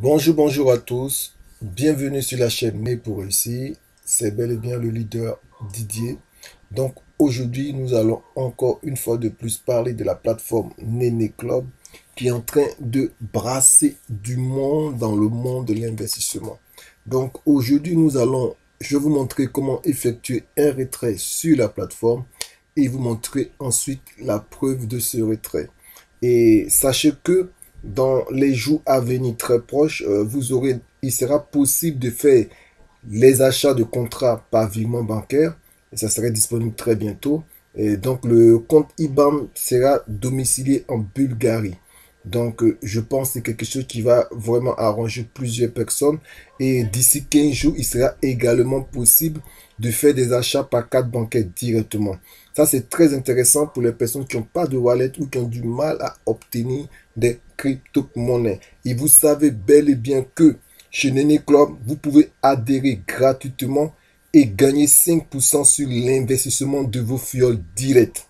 Bonjour à tous, bienvenue sur la chaîne Né pour réussir, c'est bel et bien le leader Didier. Donc aujourd'hui nous allons encore une fois de plus parler de la plateforme Néné Club qui est en train de brasser du monde dans le monde de l'investissement. Donc aujourd'hui je vais vous montrer comment effectuer un retrait sur la plateforme et vous montrer ensuite la preuve de ce retrait. Et sachez que dans les jours à venir très proches, il sera possible de faire les achats de contrats par virement bancaire. Et ça serait disponible très bientôt. Et donc, le compte IBAN sera domicilié en Bulgarie. Donc, je pense que c'est quelque chose qui va vraiment arranger plusieurs personnes. Et d'ici 15 jours, il sera également possible de faire des achats par carte bancaire directement. Ça, c'est très intéressant pour les personnes qui n'ont pas de wallet ou qui ont du mal à obtenir des crypto-monnaies. Et vous savez bel et bien que chez Nene Club, vous pouvez adhérer gratuitement et gagner 5% sur l'investissement de vos fioles directes.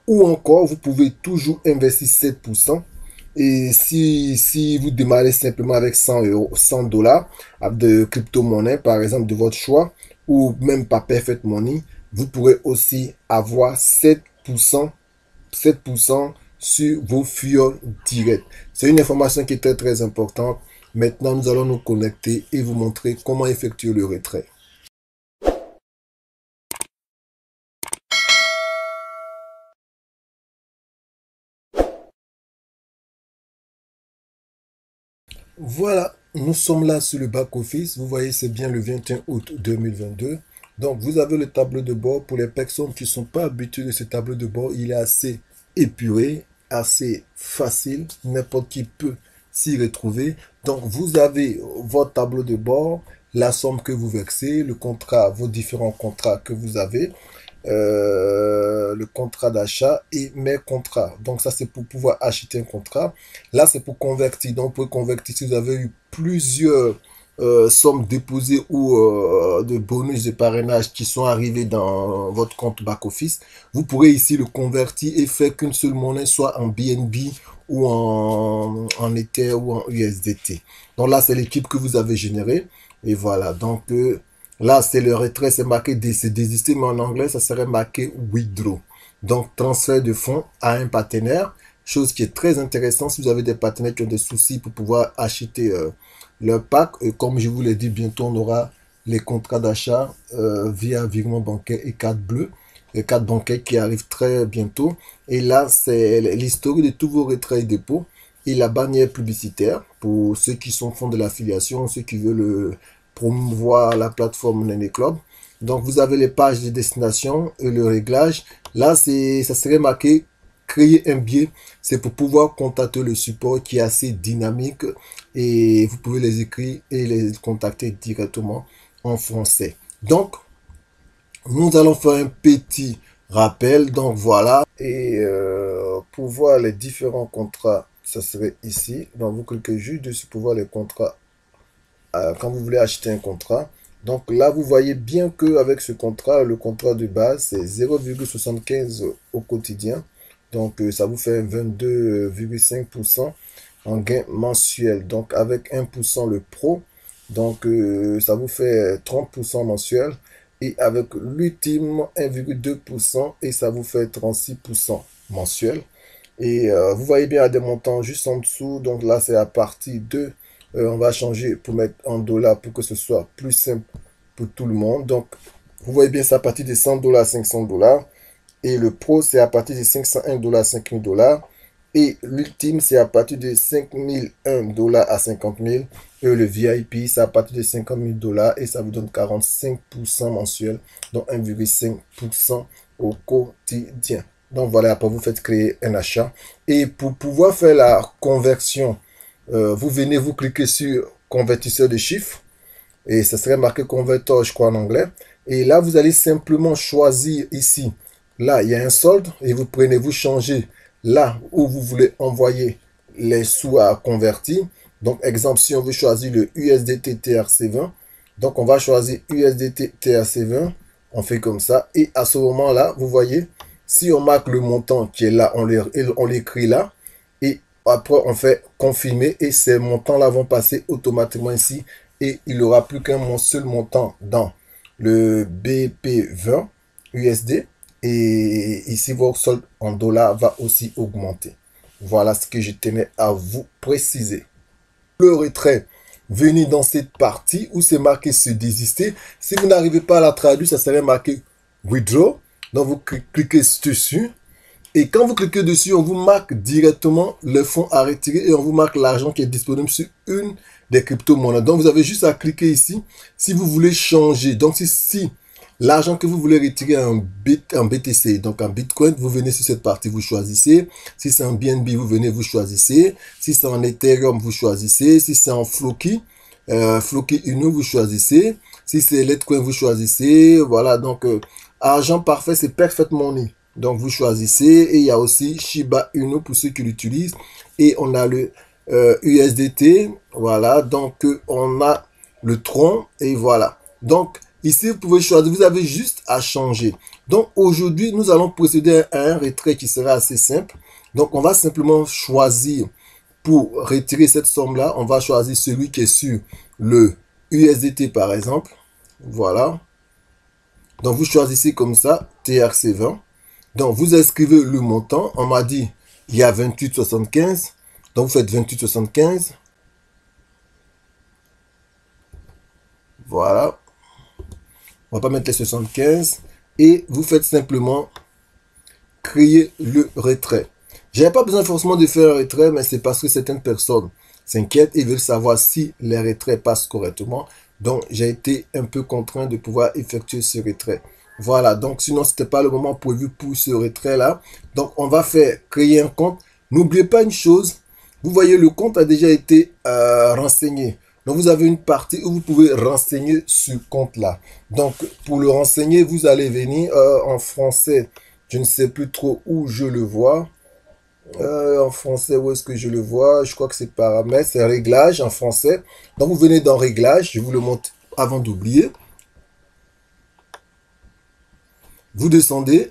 Ou encore, vous pouvez toujours investir 7%. Et si vous démarrez simplement avec 100 euros, 100 dollars de crypto-monnaie, par exemple, de votre choix, ou même pas Perfect Money, vous pourrez aussi avoir 7% sur vos fioles directes. C'est une information qui est très importante. Maintenant, nous allons nous connecter et vous montrer comment effectuer le retrait. Voilà, nous sommes là sur le back-office. Vous voyez, c'est bien le 21 août 2022. Donc, vous avez le tableau de bord. Pour les personnes qui ne sont pas habituées de ce tableau de bord, il est assez épuré, assez facile. N'importe qui peut s'y retrouver. Donc, vous avez votre tableau de bord, la somme que vous versez, le contrat, vos différents contrats que vous avez, le contrat d'achat et mes contrats. Donc ça, c'est pour pouvoir acheter un contrat. Là, c'est pour convertir. Donc, pour convertir, si vous avez eu plusieurs sommes déposées ou de bonus de parrainage qui sont arrivés dans votre compte back-office, vous pourrez ici le convertir et faire qu'une seule monnaie, soit en BNB ou en Ether ou en USDT. Donc là, c'est l'équipe que vous avez générée. Et voilà, donc là, c'est le retrait, c'est marqué désister, mais en anglais, ça serait marqué withdraw. Donc, transfert de fonds à un partenaire, chose qui est très intéressante si vous avez des partenaires qui ont des soucis pour pouvoir acheter leur pack. Et comme je vous l'ai dit, bientôt, on aura les contrats d'achat via virement bancaire et carte bleue. Les cartes bancaires qui arrivent très bientôt. Et là, c'est l'historique de tous vos retraits et dépôts et la bannière publicitaire pour ceux qui sont fonds de l'affiliation, ceux qui veulent promouvoir la plateforme Nene Club. Donc, vous avez les pages de destination et le réglage. Là, ça serait marqué créer un billet. C'est pour pouvoir contacter le support qui est assez dynamique et vous pouvez les écrire et les contacter directement en français. Donc, nous allons faire un petit rappel. Donc, voilà. Et pour voir les différents contrats, ça serait ici. Donc, vous cliquez juste dessus pour voir les contrats quand vous voulez acheter un contrat. Donc là, vous voyez bien qu'avec ce contrat, le contrat de base, c'est 0,75 au quotidien. Donc, ça vous fait 22,5% en gain mensuel. Donc, avec 1% le pro, donc ça vous fait 30% mensuel. Et avec l'ultime, 1,2% et ça vous fait 36% mensuel. Et vous voyez bien à des montants juste en dessous. Donc là, c'est à partir de on va changer pour mettre en dollars pour que ce soit plus simple pour tout le monde. Donc, vous voyez bien, c'est à partir de 100 dollars, 500 dollars. Et le pro, c'est à partir de 501 dollars, 5000 dollars. Et l'ultime, c'est à partir de 5001 dollars à 50 000. Et le VIP, c'est à partir de 50 000 dollars. Et ça vous donne 45% mensuel. Donc 1,5% au quotidien. Donc voilà, après vous faites créer un achat. Et pour pouvoir faire la conversion, vous venez, vous cliquez sur convertisseur de chiffres et ça serait marqué converteur, je crois, en anglais. Et là, vous allez simplement choisir ici. Là, il y a un solde et vous prenez, vous changez là où vous voulez envoyer les sous à convertir. Donc, exemple, si on veut choisir le USDT TRC20, donc on va choisir USDT TRC20. On fait comme ça. Et à ce moment-là, vous voyez, si on marque le montant qui est là, on l'écrit là. Et Après, on fait confirmer et ces montants-là vont passer automatiquement ici. Et il n'y aura plus qu'un seul montant dans le BP20 USD. Et ici, votre solde en dollars va aussi augmenter. Voilà ce que je tenais à vous préciser. Le retrait, venez dans cette partie où c'est marqué se désister. Si vous n'arrivez pas à la traduire, ça serait marqué withdraw. Donc, vous cliquez dessus. Et quand vous cliquez dessus, on vous marque directement le fonds à retirer et on vous marque l'argent qui est disponible sur une des crypto-monnaies. Donc, vous avez juste à cliquer ici si vous voulez changer. Donc, si l'argent que vous voulez retirer en BTC, donc en Bitcoin, vous venez sur cette partie, vous choisissez. Si c'est en BNB, vous venez, vous choisissez. Si c'est en Ethereum, vous choisissez. Si c'est en Floki, Floki Uno, vous choisissez. Si c'est Litecoin, vous choisissez. Voilà, donc argent parfait, c'est Perfect Money. Donc, vous choisissez. Et il y a aussi Shiba Inu pour ceux qui l'utilisent. Et on a le USDT. Voilà. Donc, on a le Tron. Et voilà. Donc, ici, vous pouvez choisir. Vous avez juste à changer. Donc, aujourd'hui, nous allons procéder à un retrait qui sera assez simple. Donc, on va simplement choisir pour retirer cette somme-là. On va choisir celui qui est sur le USDT, par exemple. Voilà. Donc, vous choisissez comme ça, TRC20. Donc, vous inscrivez le montant. On m'a dit, il y a 28,75. Donc, vous faites 28,75. Voilà. On va pas mettre les 75. Et vous faites simplement créer le retrait. Je n'ai pas besoin forcément de faire un retrait, mais c'est parce que certaines personnes s'inquiètent et veulent savoir si les retraits passent correctement. Donc, j'ai été un peu contraint de pouvoir effectuer ce retrait. Voilà, donc sinon, ce n'était pas le moment prévu pour ce retrait-là. Donc, on va faire créer un compte. N'oubliez pas une chose, vous voyez, le compte a déjà été renseigné. Donc, vous avez une partie où vous pouvez renseigner ce compte-là. Donc, pour le renseigner, vous allez venir en français. Je ne sais plus trop où je le vois. En français, où est-ce que je le vois? Je crois que c'est paramètres, c'est réglage en français. Donc, vous venez dans réglage. Je vous le montre avant d'oublier. Vous descendez.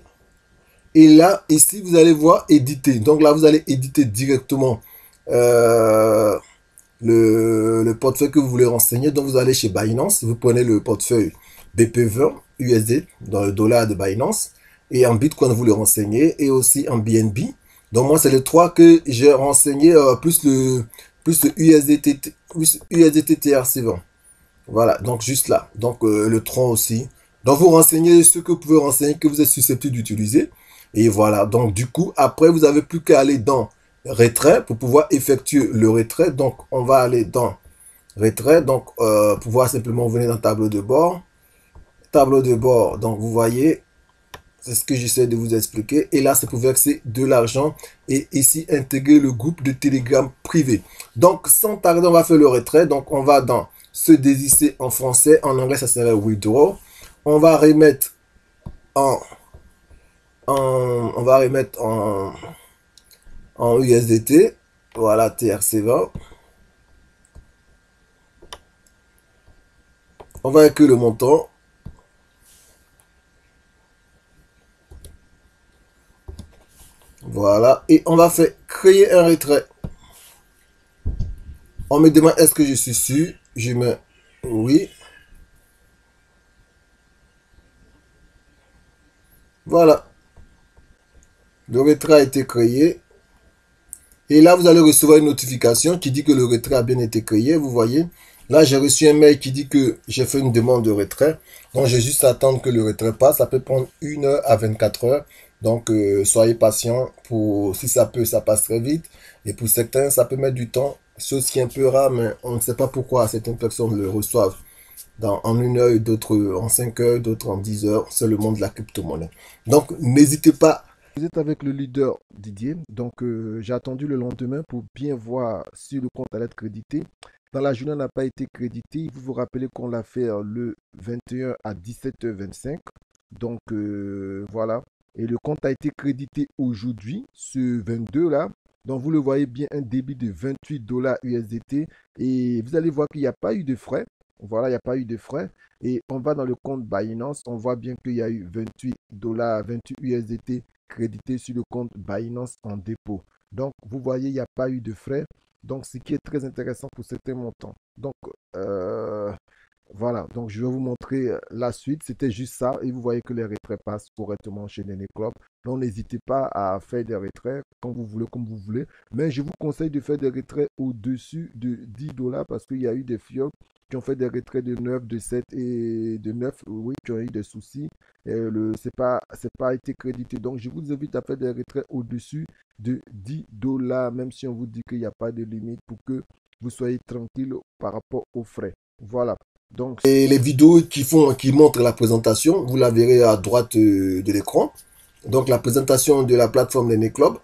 Et là, ici, vous allez voir éditer. Donc là, vous allez éditer directement euh, le portefeuille que vous voulez renseigner. Donc, vous allez chez Binance. Vous prenez le portefeuille BP20 USD dans le dollar de Binance. Et en Bitcoin, vous le renseignez. Et aussi en BNB. Donc, moi, c'est les trois que j'ai renseigné, plus le USDT TRC20. Voilà, donc juste là. Donc, le tronc aussi. Donc, vous renseignez ce que vous pouvez renseigner que vous êtes susceptible d'utiliser. Et voilà, donc du coup, après, vous n'avez plus qu'à aller dans retrait pour pouvoir effectuer le retrait. Donc, on va aller dans retrait. Donc, pouvoir simplement venir dans tableau de bord. Tableau de bord, donc vous voyez, c'est ce que j'essaie de vous expliquer. Et là, c'est pour verser de l'argent et ici, intégrer le groupe de Telegram privé. Donc, sans tarder, on va faire le retrait. Donc, on va dans se désister en français. En anglais, ça serait withdraw. On va remettre on va remettre en USDT. Voilà, TRC20. On va inclure le montant. Voilà. Et on va faire créer un retrait. On me demande est-ce que je suis sûr. Je mets oui. Voilà. Le retrait a été créé. Et là, vous allez recevoir une notification qui dit que le retrait a bien été créé. Vous voyez. Là, j'ai reçu un mail qui dit que j'ai fait une demande de retrait. Donc, j'ai juste à attendre que le retrait passe. Ça peut prendre 1 heure à 24 heures. Donc, soyez patient. Si ça peut, ça passe très vite. Et pour certains, ça peut mettre du temps. Chose qui est un peu rare, mais on ne sait pas pourquoi certaines personnes le reçoivent en 1 heure, d'autres en 5 heures, d'autres en 10 heures. C'est le monde de la crypto-monnaie. Donc, n'hésitez pas. Vous êtes avec le leader Didier. Donc, j'ai attendu le lendemain pour bien voir si le compte allait être crédité. Dans la journée, on n'a pas été crédité. Vous vous rappelez qu'on l'a fait le 21 à 17h25. Donc, voilà. Et le compte a été crédité aujourd'hui, ce 22 là. Donc, vous le voyez bien, un débit de 28 dollars USDT. Et vous allez voir qu'il n'y a pas eu de frais. Voilà, il n'y a pas eu de frais. Et on va dans le compte Binance. On voit bien qu'il y a eu 28 dollars, 28 USDT crédité sur le compte Binance en dépôt. Donc, vous voyez, il n'y a pas eu de frais. Donc, ce qui est très intéressant pour certains montants. Donc, euh, voilà, donc je vais vous montrer la suite. C'était juste ça. Et vous voyez que les retraits passent correctement chez Nene Club. Donc n'hésitez pas à faire des retraits quand vous voulez, comme vous voulez. Mais je vous conseille de faire des retraits au-dessus de 10 dollars parce qu'il y a eu des filles qui ont fait des retraits de 9, de 7 et de 9, oui, qui ont eu des soucis. Et c'est pas été crédité. Donc je vous invite à faire des retraits au-dessus de 10 dollars, même si on vous dit qu'il n'y a pas de limite pour que vous soyez tranquille par rapport aux frais. Voilà. Donc, et les vidéos qui montrent la présentation, vous la verrez à droite de l'écran. Donc, la présentation de la plateforme Nene Club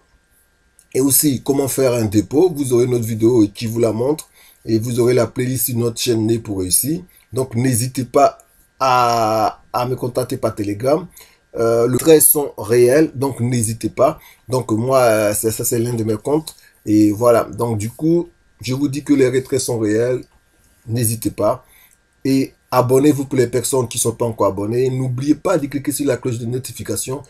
et aussi comment faire un dépôt. Vous aurez notre vidéo qui vous la montre et vous aurez la playlist sur notre chaîne Né pour réussir. Donc, n'hésitez pas à me contacter par Telegram. Le traits sont réels, donc n'hésitez pas. Donc, moi, ça c'est l'un de mes comptes. Et voilà. Donc, du coup, je vous dis que les retraits sont réels. N'hésitez pas. Et abonnez-vous pour les personnes qui ne sont pas encore abonnées. N'oubliez pas de cliquer sur la cloche de notification